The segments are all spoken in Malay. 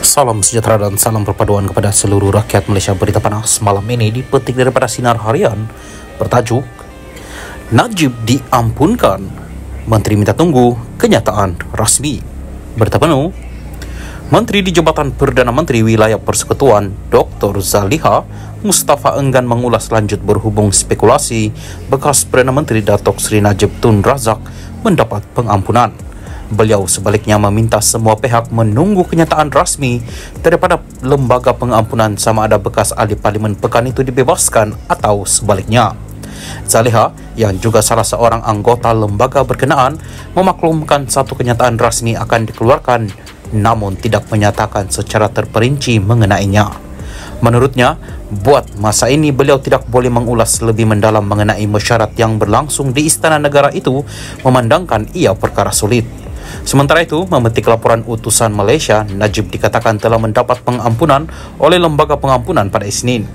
Salam sejahtera dan salam perpaduan kepada seluruh rakyat Malaysia. Berita panas malam ini dipetik daripada Sinar Harian bertajuk Najib diampunkan, Menteri minta tunggu kenyataan rasmi. Berita penuh, Menteri di Jabatan Perdana Menteri Wilayah Persekutuan Dr. Zaliha Mustafa enggan mengulas lanjut berhubung spekulasi bekas Perdana Menteri Datuk Seri Najib Tun Razak mendapat pengampunan. Beliau sebaliknya meminta semua pihak menunggu kenyataan rasmi daripada lembaga pengampunan sama ada bekas ahli parlimen pekan itu dibebaskan atau sebaliknya. Zaliha yang juga salah seorang anggota lembaga berkenaan memaklumkan satu kenyataan rasmi akan dikeluarkan namun tidak menyatakan secara terperinci mengenainya. Menurutnya, buat masa ini beliau tidak boleh mengulas lebih mendalam mengenai mesyuarat yang berlangsung di Istana Negara itu memandangkan ia perkara sulit. Sementara itu, memetik laporan utusan Malaysia, Najib dikatakan telah mendapat pengampunan oleh lembaga pengampunan pada Isnin.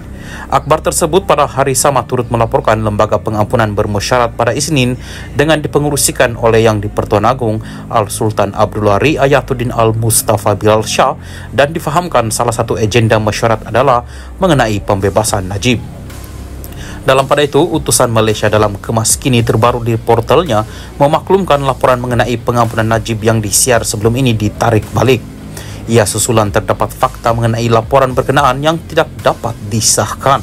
Akhbar tersebut pada hari sama turut melaporkan lembaga pengampunan bermesyuarat pada Isnin dengan dipengerusikan oleh Yang di-Pertuan Agong Al-Sultan Abdullah Riayatuddin Al-Mustafa Bilal Shah dan difahamkan salah satu agenda mesyuarat adalah mengenai pembebasan Najib. Dalam pada itu, utusan Malaysia dalam kemas kini terbaru di portalnya memaklumkan laporan mengenai pengampunan Najib yang disiar sebelum ini ditarik balik. Ia susulan terdapat fakta mengenai laporan berkenaan yang tidak dapat disahkan.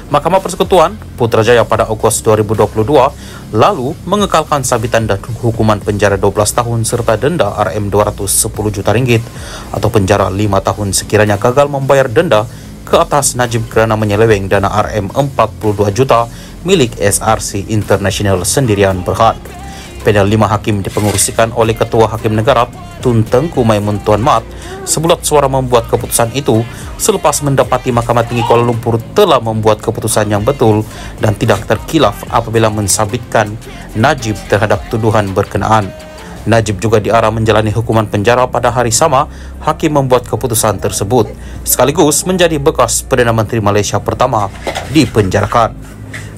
Mahkamah Persekutuan Putrajaya pada Ogos 2022 lalu mengekalkan sabitan dan hukuman penjara 12 tahun serta denda RM210 juta ringgit atau penjara 5 tahun sekiranya gagal membayar denda ke atas Najib kerana menyeleweng dana RM42 juta milik SRC International sendirian Berhad. Panel 5 hakim dipengerusikan oleh Ketua Hakim Negara Tun Tengku Maimun Tuan Mat sebulat suara membuat keputusan itu selepas mendapati Mahkamah Tinggi Kuala Lumpur telah membuat keputusan yang betul dan tidak terkilaf apabila mensabitkan Najib terhadap tuduhan berkenaan. Najib juga diarah menjalani hukuman penjara pada hari sama hakim membuat keputusan tersebut, sekaligus menjadi bekas Perdana Menteri Malaysia pertama dipenjarakan.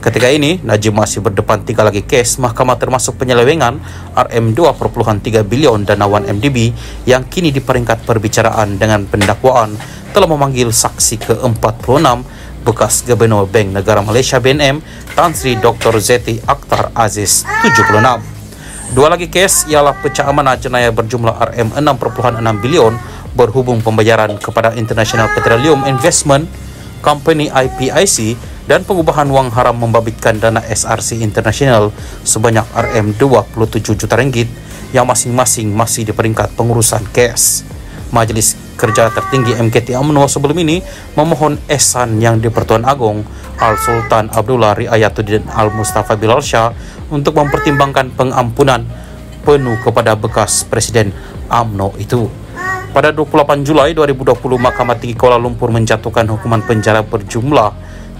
Ketika ini, Najib masih berdepan 3 lagi kes mahkamah termasuk penyelewengan RM2.3 bilion dana 1MDB yang kini di peringkat perbicaraan dengan pendakwaan telah memanggil saksi ke-46 bekas Gubernur Bank Negara Malaysia BNM Tan Sri Dr. Zeti Akhtar Aziz 76. 2 lagi kes ialah pecah amanah jenayah berjumlah RM6.6 bilion berhubung pembayaran kepada International Petroleum Investment Company IPIC dan pengubahan wang haram membabitkan dana SRC International sebanyak RM27 juta ringgit yang masing-masing masih di peringkat pengurusan kes. Majlis Kerja Tertinggi MKT UMNO sebelum ini memohon ehsan Yang di-Pertuan Agong Al-Sultan Abdullah Riayatuddin Al-Mustafa Bilal Shah untuk mempertimbangkan pengampunan penuh kepada bekas Presiden UMNO itu. Pada 28 Julai 2020, Mahkamah Tinggi Kuala Lumpur menjatuhkan hukuman penjara berjumlah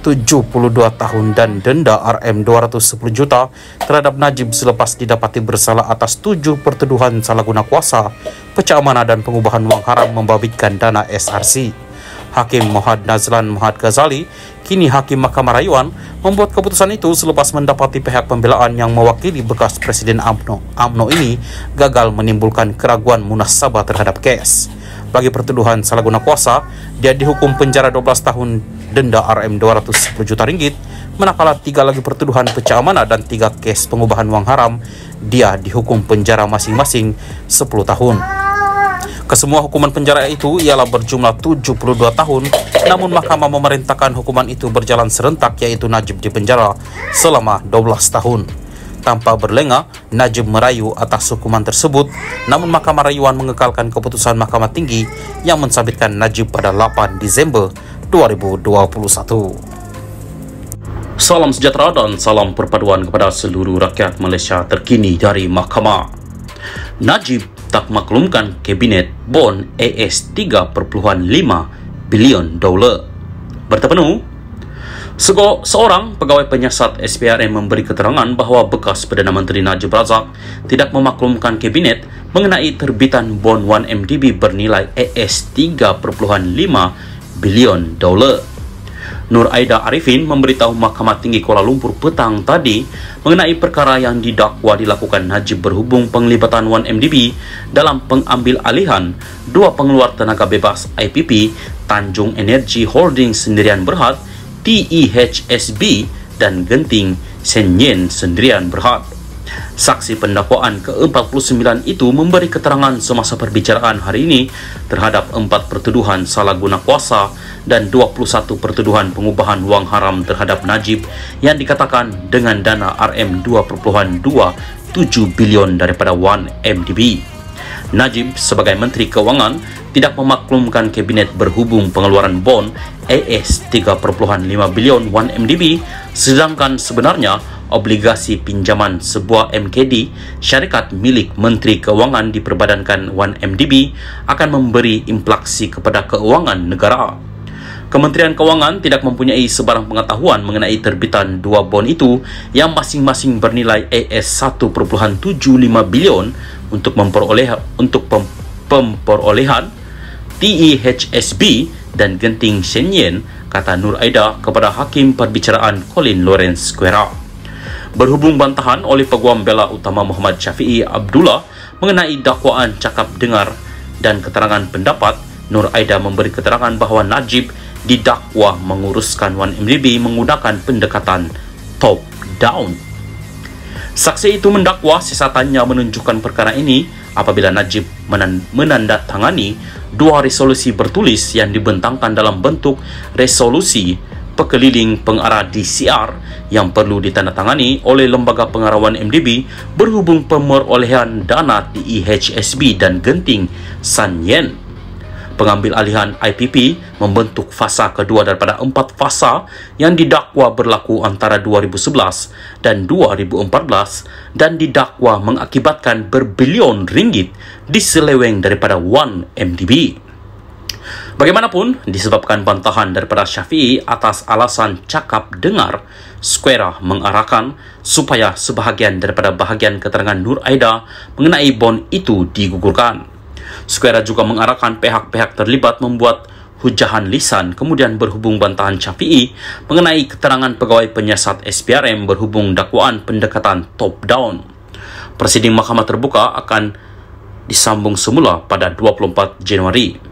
72 tahun dan denda RM210 juta terhadap Najib selepas didapati bersalah atas 7 pertuduhan salah guna kuasa, pecah amanah dan pengubahan wang haram membabitkan dana SRC. Hakim Mohad Nazlan Mohad Ghazali, kini Hakim Mahkamah Rayuan, membuat keputusan itu selepas mendapati pihak pembelaan yang mewakili bekas Presiden UMNO ini gagal menimbulkan keraguan munasabah terhadap kes. Bagi pertuduhan salah guna kuasa, dia dihukum penjara 12 tahun, denda RM210 juta ringgit, manakala 3 lagi pertuduhan pecah amanah dan 3 kes pengubahan wang haram, dia dihukum penjara masing-masing 10 tahun. Kesemua hukuman penjara itu ialah berjumlah 72 tahun, namun mahkamah memerintahkan hukuman itu berjalan serentak, yaitu Najib dipenjara selama 12 tahun. Tanpa berlengah, Najib merayu atas hukuman tersebut, namun Mahkamah Rayuan mengekalkan keputusan Mahkamah Tinggi yang mensabitkan Najib pada 8 Disember 2021. Salam sejahtera dan salam perpaduan kepada seluruh rakyat Malaysia terkini dari Mahkamah. Najib tak maklumkan Kabinet Bon AS 3.5 bilion dolar. Berita penuh, seorang pegawai penyiasat SPRM memberi keterangan bahawa bekas Perdana Menteri Najib Razak tidak memaklumkan Kabinet mengenai terbitan bon 1MDB bernilai AS 3.5 bilion dolar. Nur Aida Arifin memberitahu Mahkamah Tinggi Kuala Lumpur petang tadi mengenai perkara yang didakwa dilakukan Najib berhubung penglibatan 1MDB dalam pengambil alihan dua pengeluar tenaga bebas IPP Tanjung Energy Holding Sendirian Berhad TEHSB dan Genting Senyen Sendirian Berhad. Saksi pendakwaan ke-49 itu memberi keterangan semasa perbicaraan hari ini terhadap 4 pertuduhan salah guna kuasa dan 21 pertuduhan pengubahan wang haram terhadap Najib yang dikatakan dengan dana RM2.27 bilion daripada 1MDB. Najib sebagai Menteri Keuangan tidak memaklumkan kabinet berhubung pengeluaran bon AS 3.5 bilion 1MDB, sedangkan sebenarnya obligasi pinjaman sebuah MKD syarikat milik Menteri Keuangan diperbadankan 1MDB akan memberi implaksi kepada keuangan negara. Kementerian Keuangan tidak mempunyai sebarang pengetahuan mengenai terbitan dua bon itu yang masing-masing bernilai AS 1.75 bilion untuk pemperolehan TEHSB dan Genting Senyen, kata Nur Aida kepada Hakim Perbicaraan Colin Lawrence Square. Berhubung bantahan oleh Peguam Bela Utama Muhammad Syafiee Abdullah mengenai dakwaan cakap dengar dan keterangan pendapat, Nur Aida memberi keterangan bahawa Najib didakwa menguruskan 1MDB menggunakan pendekatan top-down. Saksi itu mendakwa sisatannya menunjukkan perkara ini apabila Najib menandatangani dua resolusi bertulis yang dibentangkan dalam bentuk resolusi pekeliling pengarah DCR yang perlu ditandatangani oleh Lembaga Pengarawan MDB berhubung pemerolehan dana TEHSB dan Genting Senyen. Pengambil alihan IPP membentuk fasa kedua daripada 4 fasa yang didakwa berlaku antara 2011 dan 2014 dan didakwa mengakibatkan berbilion ringgit diseleweng daripada 1MDB. Bagaimanapun, disebabkan bantahan daripada Syafiee atas alasan cakap dengar, Square mengarahkan supaya sebahagian daripada bahagian keterangan Nur Aida mengenai bon itu digugurkan. Square juga mengarahkan pihak-pihak terlibat membuat hujahan lisan kemudian berhubung bantahan Syafiee mengenai keterangan pegawai penyiasat SPRM berhubung dakwaan pendekatan top-down. Prosiding Mahkamah Terbuka akan disambung semula pada 24 Januari.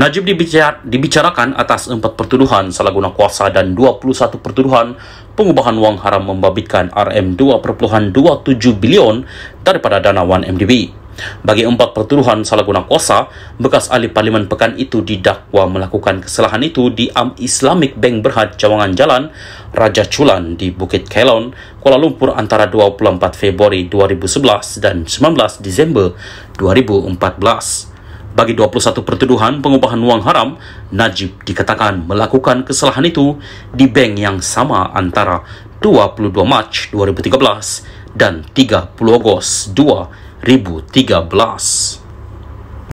Najib dibicarakan atas 4 pertuduhan salah guna kuasa dan 21 pertuduhan pengubahan wang haram membabitkan RM2.27 bilion daripada dana 1MDB. Bagi 4 pertuduhan salah guna kuasa, bekas ahli Parlimen Pekan itu didakwa melakukan kesalahan itu di Islamic Bank Berhad Cawangan Jalan Raja Chulan di Bukit Kelon, Kuala Lumpur antara 24 Februari 2011 dan 19 Disember 2014. Bagi 21 pertuduhan pengubahan wang haram, Najib dikatakan melakukan kesalahan itu di bank yang sama antara 22 Mac 2013 dan 30 Ogos 2013.